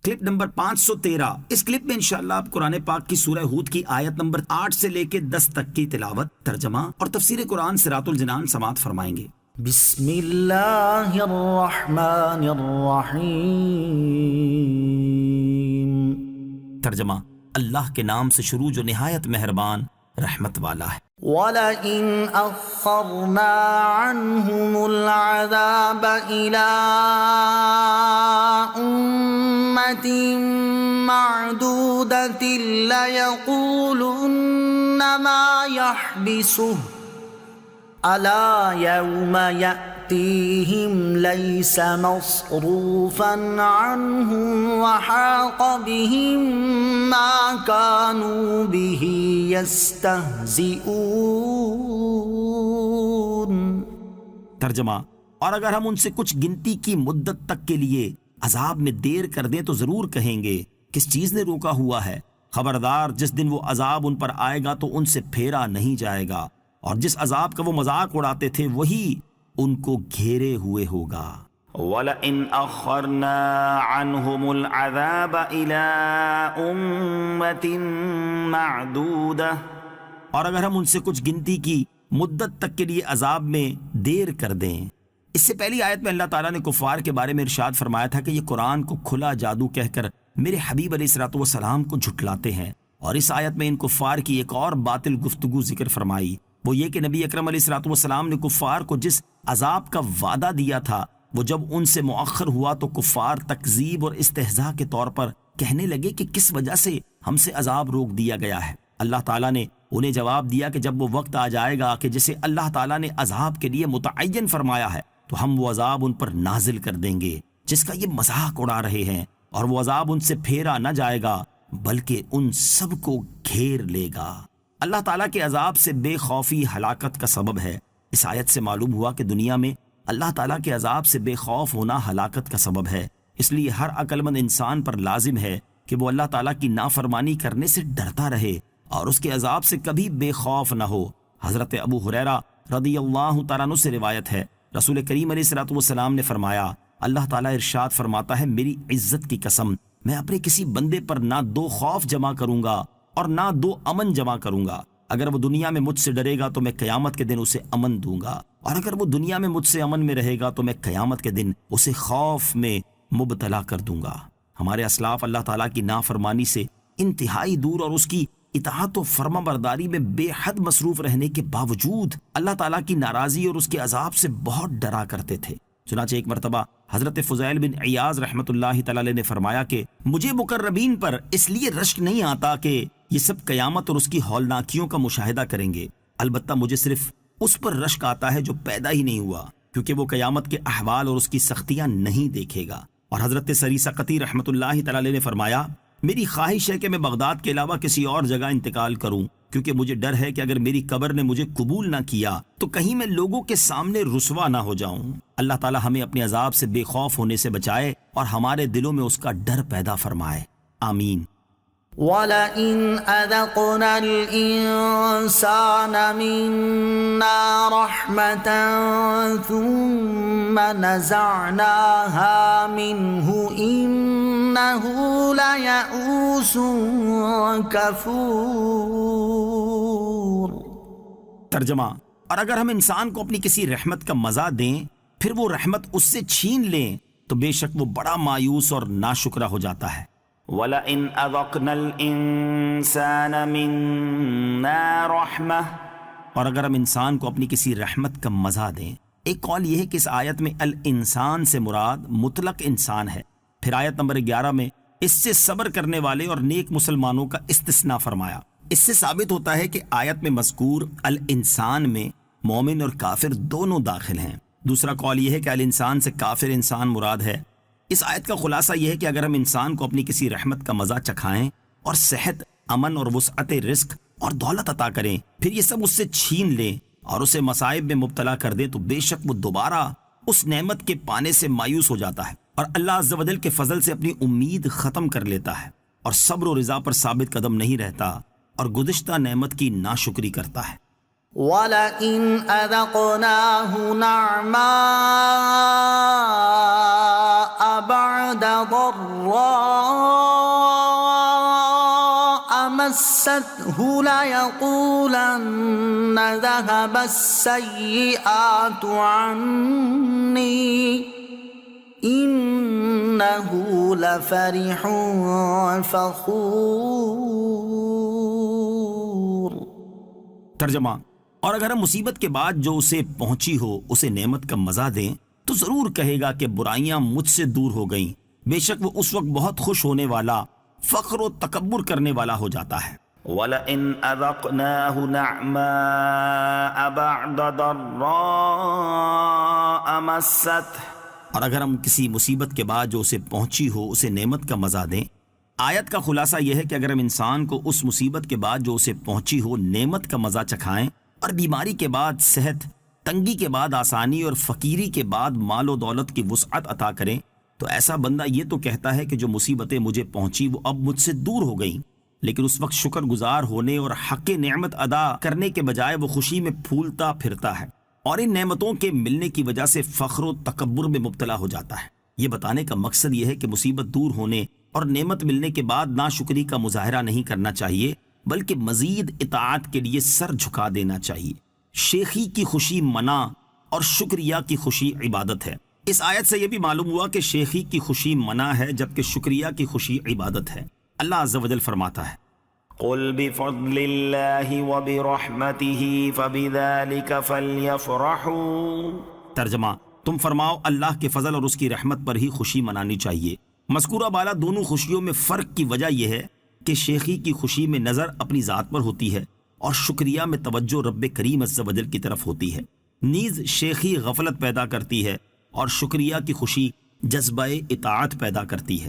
Clip number 513۔ اس clip میں انشاءاللہ آپ قرآن پاک کی سورہ ہود کی آیت نمبر 8 سے لے کے 10 تک کی تلاوت، ترجمہ اور تفسیر قرآن صراط الجنان سماعت فرمائیں گے۔ بسم اللہ الرحمن الرحیم۔ ترجمہ، اللہ کے نام سے شروع جو نہایت مہربان رحمت والا ہے۔ وَلَئِنْ أَخَّرْنَا عَنْهُمُ الْعَذَابَ إِلَىٰ أُمَّةٍ مَّعْدُودَةٍ لَيَقُولُنَّ مَا يَحْبِسُهُ أَلَا يَوْمَ يَأْتِيهِمْ لَيْسَ مَصْرُوفًا عَنْهُمْ وَحَاقَ بِهِمْ مَا كَانُوا بِهِ يَسْتَهْزِئُونَ۔ ترجمہ، اور اگر ہم ان سے کچھ گنتی کی مدت تک کے لیے عذاب میں دیر کر دیں تو ضرور کہیں گے کس چیز نے روکا ہوا ہے، خبردار جس دن وہ عذاب ان پر آئے گا تو ان سے پھیرا نہیں جائے گا، اور جس عذاب کا وہ مذاق اڑاتے تھے وہی ان کو گھیرے ہوئے ہوگا۔ وَلَئِنْ أَخَّرْنَا عَنْهُمُ الْعَذَابَ إِلَىٰ أُمَّةٍ مَّعْدُودَةٍ، اور اگر ہم ان سے کچھ گنتی کی مدت تک کے لیے عذاب میں دیر کر دیں۔ اس سے پہلی آیت میں اللہ تعالیٰ نے کفار کے بارے میں ارشاد فرمایا تھا کہ یہ قرآن کو کھلا جادو کہہ کر میرے حبیب علیہ الصلوۃ والسلام کو جھٹلاتے ہیں، اور اس آیت میں ان کفار کی ایک اور باطل گفتگو ذکر فرمائی، وہ یہ کہ نبی اکرم علیہ الصلوۃ والسلام نے کفار کو جس عذاب کا وعدہ دیا تھا وہ جب ان سے مؤخر ہوا تو کفار تکذیب اور استہزاء کے طور پر کہنے لگے کہ کس وجہ سے ہم سے عذاب روک دیا گیا ہے۔ اللہ تعالیٰ نے انہیں جواب دیا کہ جب وہ وقت آ جائے گا کہ جسے اللہ تعالیٰ نے عذاب کے لیے متعین فرمایا ہے تو ہم وہ عذاب ان پر نازل کر دیں گے جس کا یہ مذاق اڑا رہے ہیں، اور وہ عذاب ان سے پھیرا نہ جائے گا بلکہ ان سب کو گھیر لے گا۔ اللہ تعالیٰ کے عذاب سے بے خوفی ہلاکت کا سبب ہے۔ اس آیت سے معلوم ہوا کہ دنیا میں اللہ تعالیٰ کے عذاب سے بے خوف ہونا ہلاکت کا سبب ہے، اس لیے ہر عقل مند انسان پر لازم ہے کہ وہ اللہ تعالیٰ کی نافرمانی کرنے سے ڈرتا رہے اور اس کے عذاب سے کبھی بے خوف نہ ہو۔ حضرت ابو ہریرہ رضی اللہ تعالیٰ عنہ سے روایت ہے، رسول کریم علیہ الصلوۃ والسلام نے فرمایا، اللہ تعالیٰ ارشاد فرماتا ہے، میری عزت کی قسم میں اپنے کسی بندے پر نہ 2 خوف جمع کروں گا اور نہ 2 امن جمع کروں گا۔ اگر وہ دنیا میں مجھ سے ڈرے گا تو میں قیامت کے دن اسے امن دوں گا، اور اگر وہ دنیا میں مجھ سے امن میں رہے گا تو میں قیامت کے دن اسے خوف میں مبتلا کر دوں گا۔ ہمارے اسلاف اللہ تعالیٰ کی نافرمانی سے انتہائی دور اور اس کی اطاعت و فرما برداری میں بے حد مصروف رہنے کے باوجود اللہ تعالیٰ کی ناراضی اور اس کے عذاب سے بہت ڈرا کرتے تھے۔ چنانچہ ایک مرتبہ حضرت فضیل بن عیاض رحمۃ اللہ تعالی علیہ نے فرمایا کہ مجھے مقربین پر اس لیے رشک نہیں آتا کہ یہ سب قیامت اور اس کی ہولناکیوں کا مشاہدہ کریں گے، البتہ مجھے صرف اس پر رشک آتا ہے جو پیدا ہی نہیں ہوا، کیونکہ وہ قیامت کے احوال اور اس کی سختیاں نہیں دیکھے گا۔ اور حضرت سری سقطی رحمۃ اللہ تعالی علیہ نے فرمایا، میری خواہش ہے کہ میں بغداد کے علاوہ کسی اور جگہ انتقال کروں، کیونکہ مجھے ڈر ہے کہ اگر میری قبر نے مجھے قبول نہ کیا تو کہیں میں لوگوں کے سامنے رسوا نہ ہو جاؤں۔ اللہ تعالی ہمیں اپنے عذاب سے بے خوف ہونے سے بچائے اور ہمارے دلوں میں اس کا ڈر پیدا فرمائے، آمین۔ وَلَئِنْ أَذَقْنَا الْإِنسَانَ مِنَّا رَحْمَةً ثُمَّ نَزَعْنَاهَا مِنْهُ إِنَّهُ لَيَئُوسٌ كَفُورٌ۔ ترجمہ، اور اگر ہم انسان کو اپنی کسی رحمت کا مزہ دیں پھر وہ رحمت اس سے چھین لیں تو بے شک وہ بڑا مایوس اور ناشکرا ہو جاتا ہے۔ وَلَئِنْ أَذَقْنَا الْإِنسَانَ مِنَّا رَحْمَةً، اور اگر ہم انسان کو اپنی کسی رحمت کا مزہ دیں۔ ایک قول یہ ہے کہ اس آیت میں الانسان سے مراد مطلق انسان ہے۔ پھر آیت نمبر 11 میں اس سے صبر کرنے والے اور نیک مسلمانوں کا استثناء فرمایا۔ اس سے ثابت ہوتا ہے کہ آیت میں مذکور الانسان میں مومن اور کافر دونوں داخل ہیں۔ دوسرا قول یہ ہے کہ الانسان سے کافر انسان مراد ہے۔ اس آیت کا خلاصہ یہ ہے کہ اگر ہم انسان کو اپنی کسی رحمت کا مزہ چکھائیں اور صحت، امن اور وسعت رزق اور دولت عطا کریں، پھر یہ سب اس سے چھین لیں اور اسے مصائب میں مبتلا کر دیں تو بے شک وہ دوبارہ اس نعمت کے پانے سے مایوس ہو جاتا ہے اور اللہ عز و جل کے فضل سے اپنی امید ختم کر لیتا ہے اور صبر و رضا پر ثابت قدم نہیں رہتا اور گزشتہ نعمت کی ناشکری کرتا ہے۔ وَلَئِنْ أَذَقْنَاهُ نَعْمَاءَ بَعْدَ ضَرَّاءَ مسته ليقولن ذهب السيئات عني إنه لفرح فخور۔ ترجمہ، اور اگر ہم مصیبت کے بعد جو اسے پہنچی ہو اسے نعمت کا مزہ دیں تو ضرور کہے گا کہ برائیاں مجھ سے دور ہو گئیں۔ بے شک وہ اس وقت بہت خوش ہونے والا، فخر و تکبر کرنے والا ہو جاتا ہے۔ وَلَئِنْ أَذَقْنَاهُ نَعْمَاءَ بَعْدَ ضَرَّاءَ مَسَّتْهُ، اور اگر ہم کسی مصیبت کے بعد جو اسے پہنچی ہو اسے نعمت کا مزہ دیں۔ آیت کا خلاصہ یہ ہے کہ اگر ہم انسان کو اس مصیبت کے بعد جو اسے پہنچی ہو نعمت کا مزہ چکھائیں، اور بیماری کے بعد صحت، تنگی کے بعد آسانی اور فقیری کے بعد مال و دولت کی وسعت عطا کریں، تو ایسا بندہ یہ تو کہتا ہے کہ جو مصیبتیں مجھے پہنچی وہ اب مجھ سے دور ہو گئیں، لیکن اس وقت شکر گزار ہونے اور حق نعمت ادا کرنے کے بجائے وہ خوشی میں پھولتا پھرتا ہے، اور ان نعمتوں کے ملنے کی وجہ سے فخر و تکبر میں مبتلا ہو جاتا ہے۔ یہ بتانے کا مقصد یہ ہے کہ مصیبت دور ہونے اور نعمت ملنے کے بعد ناشکری کا مظاہرہ نہیں کرنا چاہیے، بلکہ مزید اطاعت کے لیے سر جھکا دینا چاہیے۔ شیخی کی خوشی منع اور شکریہ کی خوشی عبادت ہے۔ اس آیت سے یہ بھی معلوم ہوا کہ شیخی کی خوشی منع ہے جبکہ شکریہ کی خوشی عبادت ہے۔ اللہ عز و جل فرماتا ہے، قُلْ بِفَضْلِ اللَّهِ وَبِرَحْمَتِهِ فَبِذَلِكَ فَلْيَفْرَحُوا۔ ترجمہ، تم فرماؤ اللہ کے فضل اور اس کی رحمت پر ہی خوشی منانی چاہیے۔ مذکورہ بالا دونوں خوشیوں میں فرق کی وجہ یہ ہے کہ شیخی کی خوشی میں نظر اپنی ذات پر ہوتی ہے اور شکریہ میں توجہ رب کریم عز و جل کی طرف ہوتی ہے۔ نیز شیخی غفلت پیدا کرتی ہے اور شکریہ کی خوشی جذبہ اطاعت پیدا کرتی ہے۔